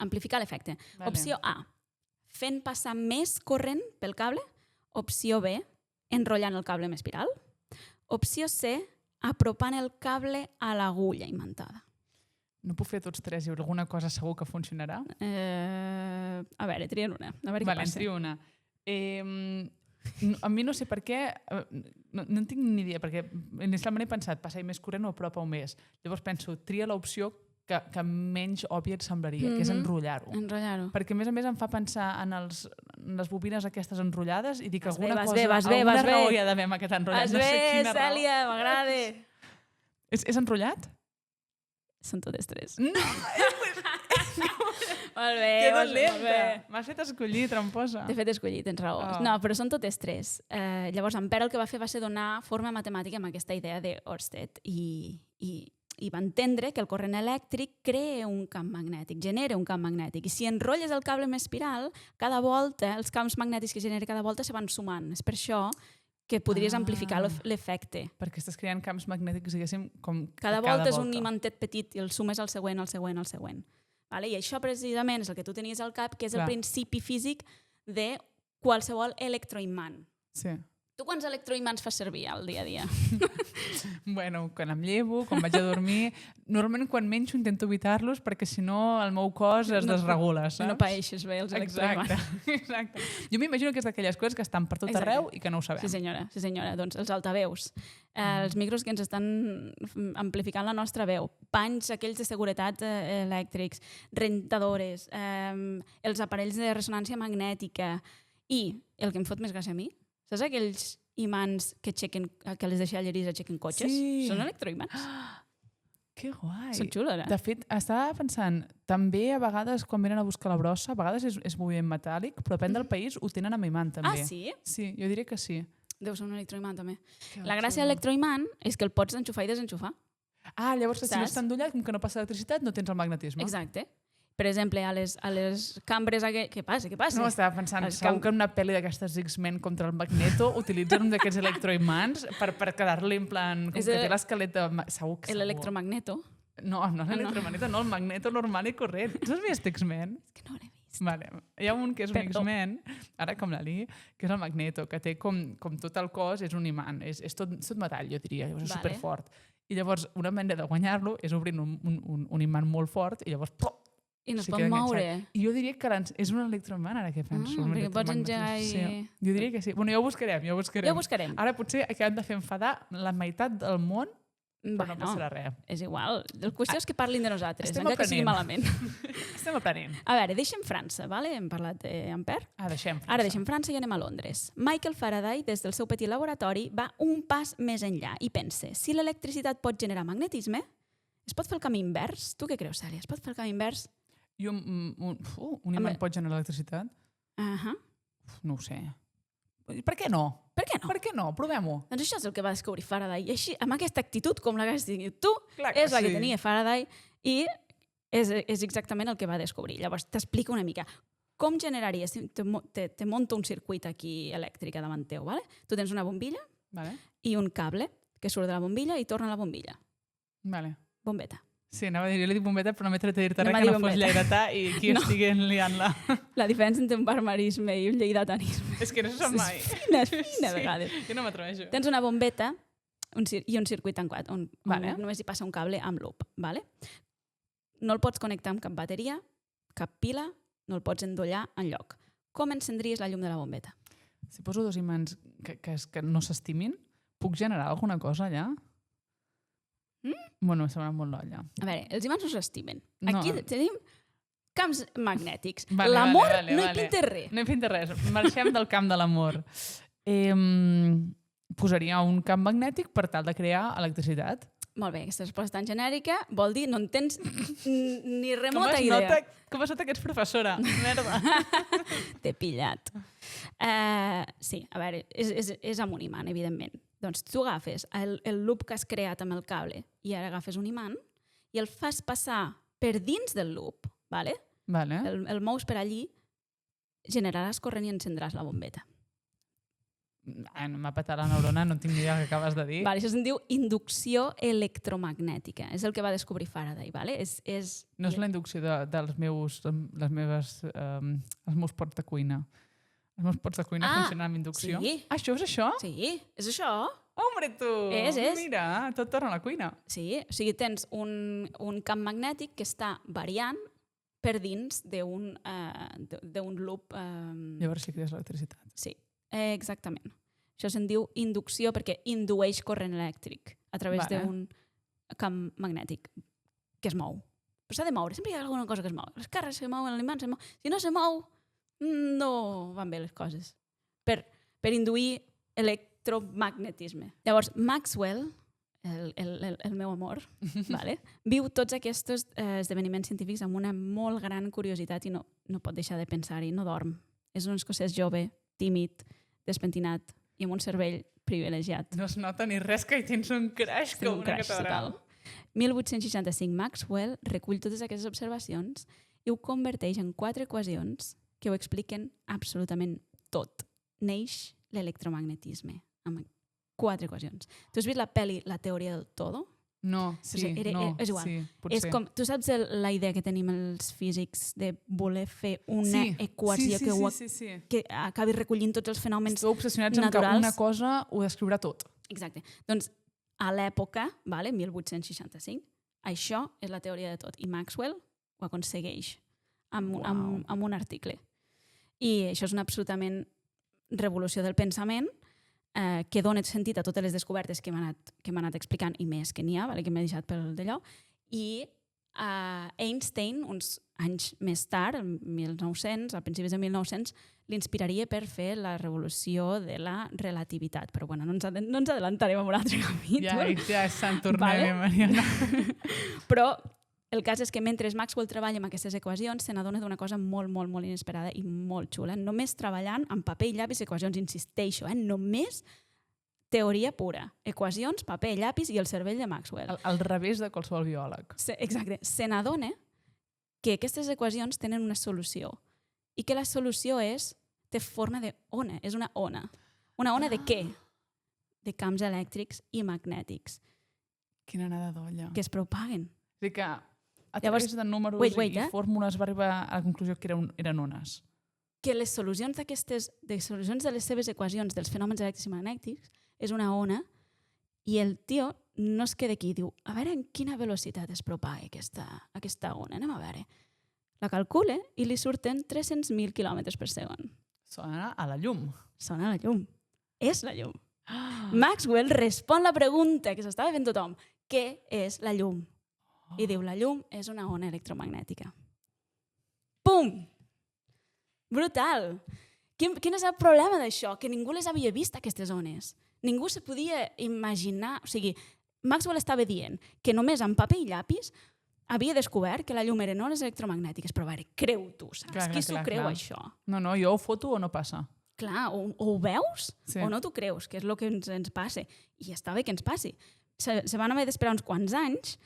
Amplificar l'efecte. Vale. Opció A, fent passar més corrent pel cable. Opció B, enrotllant el cable amb espiral. Opció C, apropant el cable a l'agulla imantada. No puc fer tots tres i alguna cosa segur que funcionarà? A veure, trien una. A veure què Vale, passa. trio una. A mi no sé per què, no en tinc ni idea, perquè inicialment he pensat passar més corrent o apropa-ho més. Llavors penso, tria l'opció que menys òbvia et semblaria, que és enrotllar-ho. Enrotllar-ho. Perquè a més em fa pensar en les bobines aquestes enrotllades i dic Vas alguna bé, cosa, vas bé. alguna raó hi ha d'haver amb aquest enrotllat. Vas No sé bé, quina raó. Cèlia, m'agrada. És enrotllat? Són totes tres. No! Molt bé, Que molt bé. dolenta! M'has fet escollir, tramposa. T'he fet escollir, tens raó. Oh. No, però són totes tres. Llavors, Ampère el que va fer va ser donar forma matemàtica amb aquesta idea d'Ørsted i va entendre que el corrent elèctric crea un camp magnètic, genera un camp magnètic. I si enrotlles el cable amb espiral, cada volta, els camps magnètics que genera cada volta se van sumant. És per això que podries amplificar l'efecte. Perquè estàs creant camps magnètics, diguéssim, com Cada volta és un imantet petit i el sumes al següent, al següent, al següent. Vale? I això precisament és el que tu tenies al cap, que és el principi físic de qualsevol electroimant. Sí. Tu quants electroimants fas servir al dia a dia? Bueno, quan em llevo, quan vaig a dormir... Normalment quan menjo intento evitar-los perquè si no el meu cos es desregula, saps? No paeixes bé els electroimants. Exacte. Jo m'imagino que és d'aquelles coses que estan per tot arreu i que no ho sabem. Sí senyora. Doncs els altaveus, els micros que ens estan amplificant la nostra veu, panys aquells de seguretat elèctrics, rentadores, els aparells de ressonància magnètica i el que em fot més gràcia a mi, saps aquells imants que les deixalleries aixequen cotxes? Sí. Són electroimants. Que guai. Són xulos, De fet, estava pensant, també a vegades quan venen a buscar la brossa, a vegades és moviment metàl·lic, però depèn del país ho tenen amb imant també. Ah, sí? Sí, jo diria que sí. Deu ser un electroimant també. Que La gràcia xulo. de l'electroimant és que el pots enxufar i desenxufar. Ah, llavors si no Saps? està endollat, com que no passa electricitat, no tens el magnetisme. Exacte. Per exemple, a les cambres... Què passa? No, estava pensant, segur que en una pel·li d'aquestes X-Men contra el Magneto utilitzen un d'aquests electroimants per quedar-li en plan... Com que té l'esquelet de... Segur que segur. L'electromagneto. No l'electromagneto, no, el magneto normal i corrent. Tu has vist X-Men? És que no l'he vist. Vale. Hi ha un que és un Perdó. X-Men, ara com la Lee, que és el magneto, que té com tot el cos, és un imant, és tot metall, jo diria, llavors és Vale. superfort. I llavors una manera de guanyar-lo és obrint un imant molt fort i llavors... Plop, I no es sí pot queda moure. enganxat. I jo diria que és un electroimant, ara que penso. un perquè pots electromagnetisme. engegar i... Sí. Jo diria que sí. Bueno, ja ho buscarem. Ja ho buscarem. Ara potser acabem de fer enfadar la meitat del món Però no passarà res. És igual. La qüestió és que parlin de nosaltres, Estem encara que sigui aprenent. malament. Estem aprenent. A veure, deixem França, vale? Hem parlat d'Ampère. Deixem França. Ara deixem França i anem a Londres. Michael Faraday, des del seu petit laboratori, va un pas més enllà i pensa, si l'electricitat pot generar magnetisme, es pot fer el camí invers? Tu què creus, Cèlia? Es pot fer el camí invers? I un imant pot generar electricitat? No ho sé. Per què no? Per què no? Per què no? Provem-ho. Doncs això és el que va descobrir Faraday. I així, amb aquesta actitud, com la que has dit tu, Clar que és la que sí. tenia Faraday i és exactament el que va descobrir. Llavors, t'explico una mica. Com generaries? Te monto un circuit aquí elèctric davant teu, ¿vale? Tu tens una bombilla Vale. i un cable que surt de la bombilla i torna a la bombilla. Vale. Bombeta. Sí, anava a dir, jo li dic bombeta, però no m'he tret a dir-te Anem res a que dir no fos bombeta. lleidatà i aquí No. estiguen liant-la. La diferència entre un barmarisme i un lleidatanisme. És que no se sap mai. És fina, a vegades. Jo no m'atreveixo. Tens una bombeta i un circuit tancat, on Vale. només hi passa un cable amb loop. Vale? No el pots connectar amb cap bateria, cap pila, no el pots endollar enlloc. Com encendries la llum de la bombeta? Si poso dos imants que no s'estimin, puc generar alguna cosa allà? Bueno, m'ha semblat molt olla. A veure, els imants no s'estimen. No. Aquí tenim camps magnètics. Vale, L'amor vale, no hi vale. pinta res. No hi pinta res. Marxem del camp de l'amor. Posaria un camp magnètic per tal de crear electricitat. Molt bé, aquesta resposta tan genèrica vol dir no en tens ni Com remota es idea. nota, com es nota que ets professora? Merda. T'he pillat. Sí, a veure, és amb un imant, evidentment. Doncs tu agafes el loop que has creat amb el cable i ara agafes un imant i el fas passar per dins del loop, ¿vale? Vale. El mous per allí, generaràs corrent i encendràs la bombeta. M'ha patat la neurona, no tinc ni idea del que acabes de dir. Vale, això se'n diu inducció electromagnètica. És el que va descobrir Faraday, ¿vale? No és la inducció dels meus pots de cuina. Els meus pots de cuina funcionen amb inducció. Sí. Això és això? Sí, és això. Hombre, tu! És. Mira, tot torna a la cuina. Sí, o sigui, tens un camp magnètic que està variant per dins d'un loop... Llavors sí que és electricitat. Sí, exactament. Això se'n diu inducció perquè indueix corrent elèctric a través Vale. d'un camp magnètic que es mou. Però s'ha de moure, sempre hi ha alguna cosa que es mou. Les carres se mouen, l'imant se mou. Si no se mou, no van bé les coses. Per induir electromagnetisme. Llavors, Maxwell, el meu amor, vale? Viu tots aquests esdeveniments científics amb una molt gran curiositat i no pot deixar de pensar-hi, no dorm. És un escocès jove, tímid, despentinat i amb un cervell privilegiat. No es nota ni res que hi tens un crash Tinc com un una crash catedral. total. 1865, Maxwell recull totes aquestes observacions i ho converteix en 4 equacions que ho expliquen absolutament tot. Neix l'electromagnetisme amb 4 equacions. Tu has vist la pel·li La teoria del todo? No, sí, És igual. sí, És potser. com, tu saps la idea que tenim els físics de voler fer una equació que acabi recollint tots els fenòmens Esteu obsessionats amb que naturals? una cosa ho descriurà tot. Exacte. Doncs a l'època, vale, 1865, això és la teoria de tot. I Maxwell ho aconsegueix amb un article. I això és una absolutament revolució del pensament que dona sentit a totes les descobertes que hem anat explicant i més que n'hi ha, vale, que m'he deixat pel d'allò. I Einstein, uns anys més tard, el 1900, a principis de 1900, l'inspiraria per fer la revolució de la relativitat. Però bueno, no ens adelantarem a un altre capítol. Ja és Sant Tornem, Vale. Mariana. Però el cas és que mentre Maxwell treballa amb aquestes equacions se n'adona d'una cosa molt, molt, molt inesperada i molt xula. Només treballant amb paper i llapis equacions, insisteixo, només teoria pura. Equacions, paper, llapis i el cervell de Maxwell. Al revés de qualsevol biòleg. Exacte. Se n'adona que aquestes equacions tenen una solució i que la solució té forma d'ona, és una ona. Una ona de què? De camps elèctrics i magnètics Quina anada d'olla. que es propaguen. És a dir que a Llavors, través de números wait, i fórmules va arribar a la conclusió que eren ones. Que les solucions de les seves equacions dels fenòmens elèctrics i magnètics és una ona i el tio no es queda aquí i diu a veure en quina velocitat es propaga aquesta ona, anem a veure. La calcula i li surten 300.000 km per segon. Sona a la llum. Sona la llum. És la llum. Maxwell respon la pregunta que s'estava fent tothom. què és la llum. I diu, la llum és una ona electromagnètica. Pum! Brutal! Quin és el problema d'això? Que ningú les havia vist, aquestes ones. Ningú se podia imaginar... O sigui, Maxwell estava dient que només amb paper i llapis havia descobert que la llum eren ones electromagnètiques, però a veure, creu tu, saps? Clar, Qui s'ho clar, creu, clar. això? No, jo ho foto o no passa. Clar, o ho veus Sí. o no t'ho creus, que és el que ens passa. I està bé que ens passi. Se van haver d'esperar uns quants anys,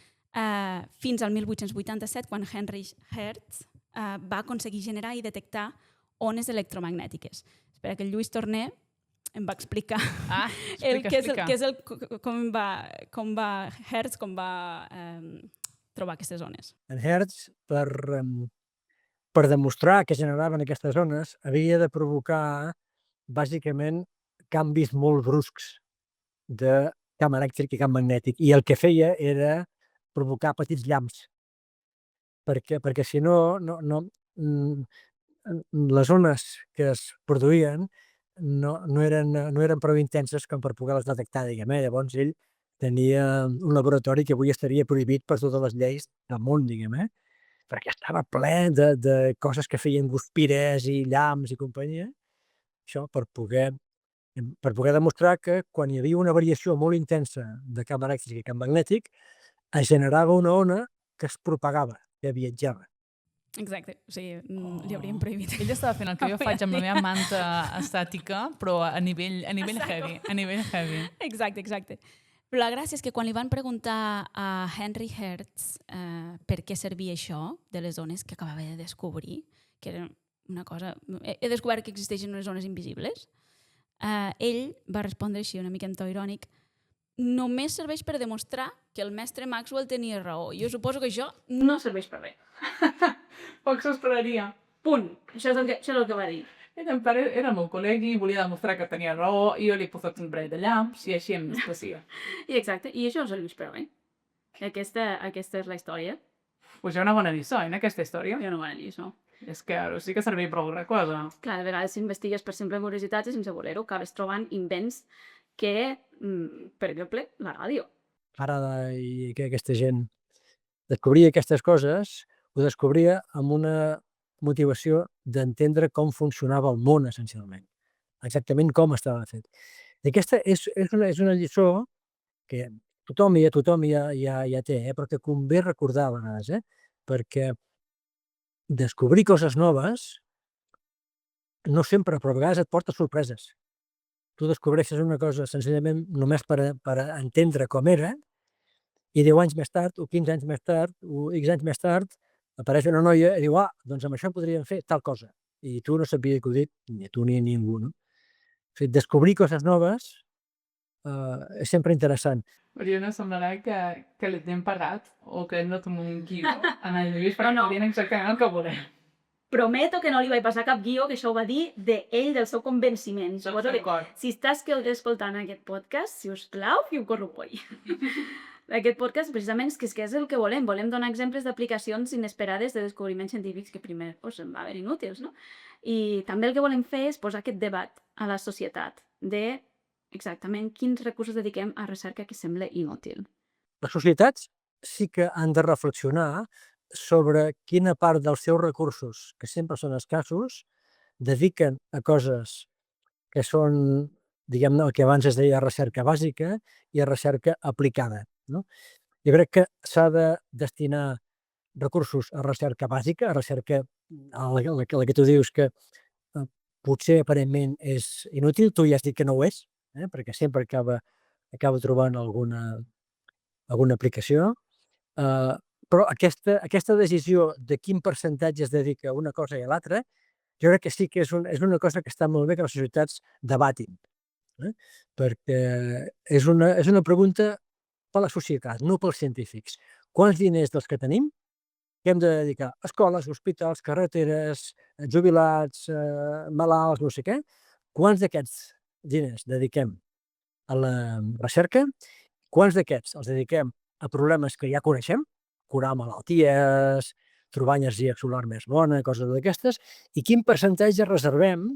fins al 1887, quan Henry Hertz va aconseguir generar i detectar ones electromagnètiques. Espera que el Lluís Torner em va explicar com va Hertz trobar aquestes ones. En Hertz, per demostrar que generaven aquestes ones, havia de provocar, bàsicament, canvis molt bruscs de camp elèctric i camp magnètic. I el que feia era provocar petits llamps. Perquè si no, les ones que es produïen no eren prou intenses com per poder-les detectar, diguem. Llavors ell tenia un laboratori que avui estaria prohibit per totes les lleis del món, diguem, perquè estava ple de coses que feien guspires i llamps i companyia, això per poder demostrar que quan hi havia una variació molt intensa de camp elèctric i camp magnètic, es generava una ona que es propagava, que viatjava. Exacte, o sigui, li hauríem prohibit. Ell estava fent el que jo faig amb la meva manta estàtica, però a nivell heavy. Exacte. Però la gràcia és que quan li van preguntar a Henry Hertz per què servia això de les ones que acabava de descobrir, que era una cosa... He descobert que existeixen unes ones invisibles. Ell va respondre així, una mica en to irònic, només serveix per demostrar que el mestre Maxwell tenia raó. Jo suposo que això no serveix per res. Poc s'esperaria. Punt. Això és el que va dir. Ell, en pare, era el meu col·legui, volia demostrar que tenia raó, i jo li he posat un parell de llamps, i així em desplacia. I exacte, i això és el Lluís Perret. Aquesta és la història. Pues hi ha una bona lliçó, en aquesta història. Jo no m'ho lliçó. És que ara sí que servia per alguna cosa. Clar, de vegades s'investigues per simple curiositat i sense voler-ho acabes trobant invents que, per exemple, la ràdio. Faraday i que aquesta gent descobria aquestes coses, ho descobria amb una motivació d'entendre com funcionava el món, essencialment. Exactament com estava fet. I aquesta és una lliçó que tothom ja té, però que convé recordar a vegades, perquè descobrir coses noves no sempre, però a vegades et porta sorpreses. Tu descobreixes una cosa senzillament només per entendre com era, i 10 anys més tard, o 15 anys més tard, o X anys més tard, apareix una noia i diu, doncs amb això podríem fer tal cosa. I tu no sabies acudit, ni tu ni ningú, no? Descobrir coses noves és sempre interessant. Però jo no semblarà que li hem pagat o que no tenim un guió en el Lluís, però no. dient exactament el que volem. Prometo que no li vaig passar cap guió, que això ho va dir d'ell, del seu convenciment. Suposo que si estàs escoltant aquest podcast, si us plau, fiu corrupoi. Aquest podcast precisament és que és el que volem. Volem donar exemples d'aplicacions inesperades de descobriments científics que primer em va haver inútils, no? I també el que volem fer és posar aquest debat a la societat de exactament quins recursos dediquem a recerca que sembla inútil. Les societats sí que han de reflexionar sobre quina part dels seus recursos, que sempre són escassos, dediquen a coses que són, diguem-ne, el que abans es deia recerca bàsica i a recerca aplicada. No? Jo crec que s'ha de destinar recursos a recerca bàsica, a recerca, la que tu dius que potser aparentment és inútil, tu ja has dit que no ho és, perquè sempre acaba trobant alguna aplicació, però aquesta decisió de quin percentatge es dedica a una cosa i a l'altra, jo crec que sí que és una cosa que està molt bé que les societats debatin, perquè és una pregunta per la societat, no pels científics. Quants diners dels que tenim que hem de dedicar a escoles, hospitals, carreteres, jubilats, malalts, no sé què, quants d'aquests diners dediquem a la recerca, quants d'aquests els dediquem a problemes que ja coneixem, curar malalties, trobar energia solar més bona, coses d'aquestes, i quin percentatge reservem,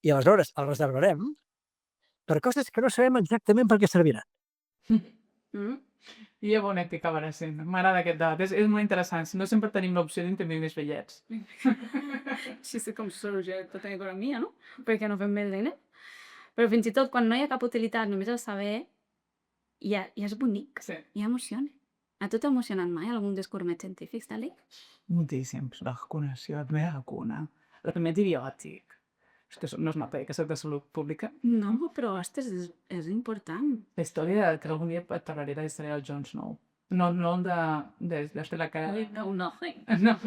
i aleshores el reservarem, per coses que no sabem exactament per què serviran. I a bonet que acabarà sent. M'agrada aquest debat. És molt interessant. No sempre tenim l'opció d'imprimir més bitllets. Així és com soluciona tota l'economia, no? Perquè no fem més diners. Però fins i tot quan no hi ha cap utilitat, només el saber, ja és bonic, Sí. ja emociona. A tu t'ha emocionat mai algun descobriment científic, Dali? Moltíssims. La vacunació, la primera vacuna, el primer antibiòtic. Hòstia, no es nota que soc de salut pública. No, però, ostres, és important. La història, que algun dia et parlaré de la història del Jon Snow. No el de la cara... No, nothing.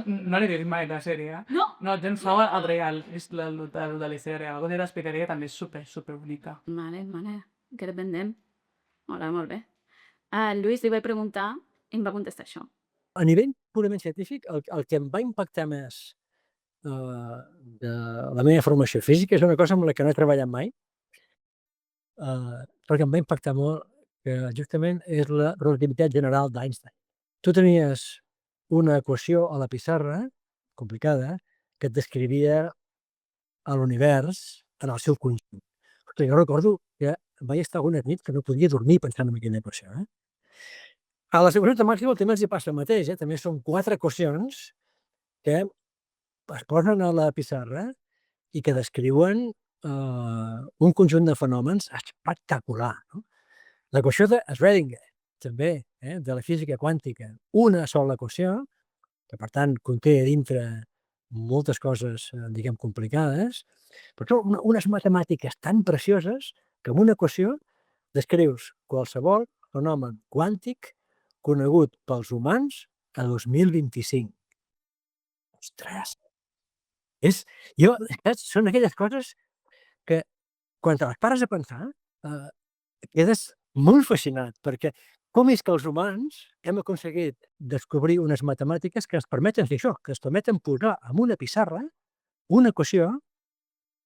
No l'he dit mai, la sèrie. No! No, Jon Snow el real, és el de la història. Algun dia l'explicaré, també és super bonica. Vale, que dependem. Hola, molt bé. Lluís, li vaig preguntar i em va contestar això. A nivell purament científic, el que em va impactar més de la meva formació física és una cosa amb la que no he treballat mai, perquè em va impactar molt, que justament és la relativitat general d'Einstein. Tu tenies una equació a la pissarra, complicada, que et descrivia l'univers en el seu conjunt. Ostres, jo recordo que vaig estar algunes nits que no podia dormir pensant en aquella equació. A les equacions de Maxwell també els hi passa el mateix. També són 4 equacions que es posen a la pissarra i que descriuen un conjunt de fenòmens espectacular. No? L'equació de Schrödinger, també, de la física quàntica. Una sola equació, que per tant conté a dintre moltes coses, diguem, complicades, però són unes matemàtiques tan precioses que amb una equació descrius qualsevol fenomen quàntic conegut pels humans a 2025. Ostres! Són aquelles coses que, quan te les pares a pensar, quedes molt fascinat, perquè com és que els humans hem aconseguit descobrir unes matemàtiques que ens permeten fer això, que ens permeten posar en una pissarra una equació,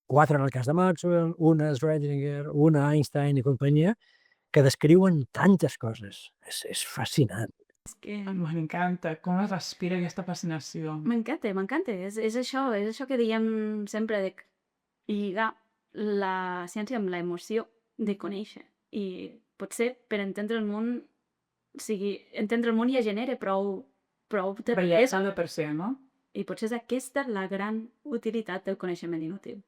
4 en el cas de Maxwell, una Schrödinger, una Einstein i companyia, que descriuen tantes coses. És fascinant. És que... M'encanta, com es respira aquesta fascinació. M'encanta. És això que diem sempre de lligar la ciència amb l'emoció de conèixer. I potser per entendre el món, entendre el món ja genera prou de Bellesa de per ser, no? I potser és aquesta la gran utilitat del coneixement inútil.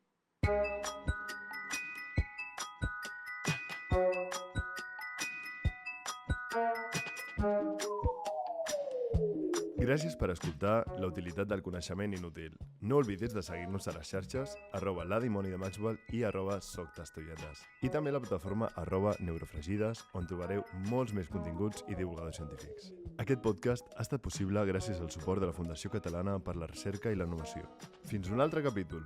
Gràcies per escoltar La utilitat del coneixement inútil. No oblidis de seguir-nos a les xarxes @ladimoni_de_maxwell i @soctastolletes. I també a la plataforma @neurofregides, on trobareu molts més continguts i divulgadors científics. Aquest podcast ha estat possible gràcies al suport de la Fundació Catalana per la Recerca i la Innovació. Fins un altre capítol.